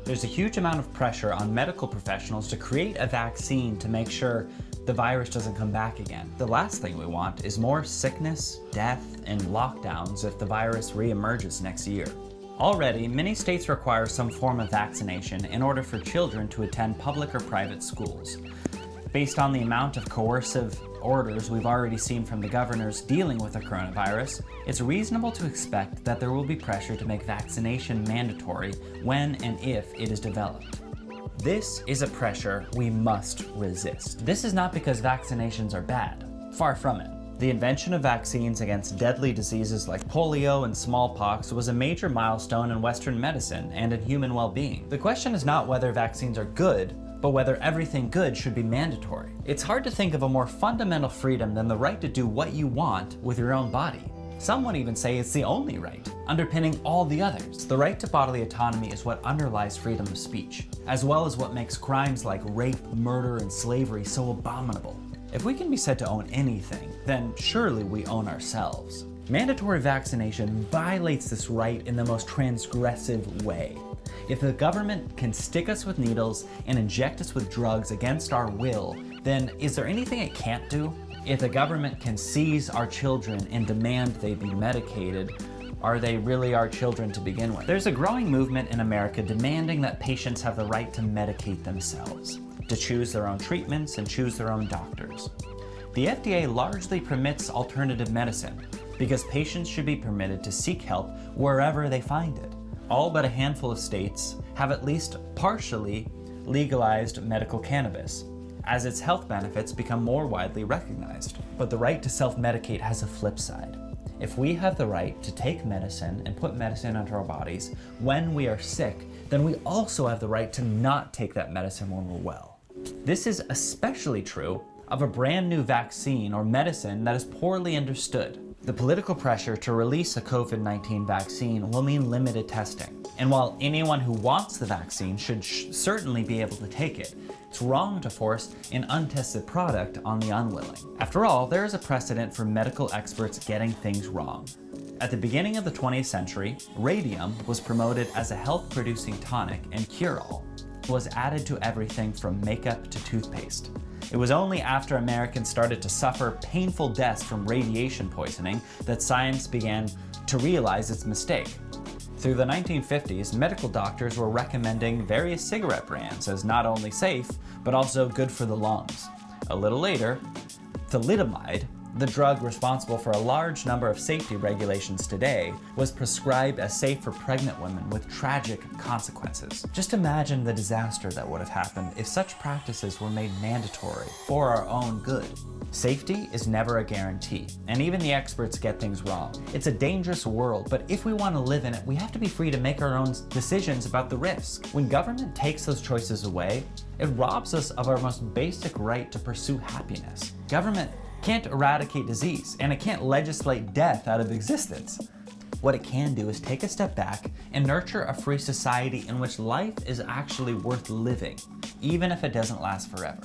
There's a huge amount of pressure on medical professionals to create a vaccine to make sure the virus doesn't come back again. The last thing we want is more sickness, death, and lockdowns if the virus reemerges next year. Already, many states require some form of vaccination in order for children to attend public or private schools. Based on the amount of coercive orders we've already seen from the governors dealing with the coronavirus, it's reasonable to expect that there will be pressure to make vaccination mandatory when and if it is developed. This is a pressure we must resist. This is not because vaccinations are bad. Far from it. The invention of vaccines against deadly diseases like polio and smallpox was a major milestone in Western medicine and in human well-being. The question is not whether vaccines are good, but whether everything good should be mandatory. It's hard to think of a more fundamental freedom than the right to do what you want with your own body. Some would even say it's the only right, underpinning all the others. The right to bodily autonomy is what underlies freedom of speech, as well as what makes crimes like rape, murder, and slavery so abominable. If we can be said to own anything, then surely we own ourselves. Mandatory vaccination violates this right in the most transgressive way. If the government can stick us with needles and inject us with drugs against our will, then is there anything it can't do? If the government can seize our children and demand they be medicated, are they really our children to begin with? There's a growing movement in America demanding that patients have the right to medicate themselves, to choose their own treatments and choose their own doctors. The FDA largely permits alternative medicine because patients should be permitted to seek help wherever they find it. All but a handful of states have at least partially legalized medical cannabis, as its health benefits become more widely recognized. But the right to self-medicate has a flip side. If we have the right to take medicine and put medicine into our bodies when we are sick, then we also have the right to not take that medicine when we're well. This is especially true of a brand new vaccine or medicine that is poorly understood. The political pressure to release a COVID-19 vaccine will mean limited testing. And while anyone who wants the vaccine should certainly be able to take it, it's wrong to force an untested product on the unwilling. After all, there is a precedent for medical experts getting things wrong. At the beginning of the 20th century, radium was promoted as a health-producing tonic and cure-all. It was added to everything from makeup to toothpaste. It was only after Americans started to suffer painful deaths from radiation poisoning that science began to realize its mistake. Through the 1950s, medical doctors were recommending various cigarette brands as not only safe, but also good for the lungs. A little later, thalidomide, the drug responsible for a large number of safety regulations today, was prescribed as safe for pregnant women with tragic consequences. Just imagine the disaster that would have happened if such practices were made mandatory for our own good. Safety is never a guarantee, and even the experts get things wrong. It's a dangerous world, but if we want to live in it, we have to be free to make our own decisions about the risk. When government takes those choices away, it robs us of our most basic right to pursue happiness. Government can't eradicate disease, and it can't legislate death out of existence. What it can do is take a step back and nurture a free society in which life is actually worth living, even if it doesn't last forever.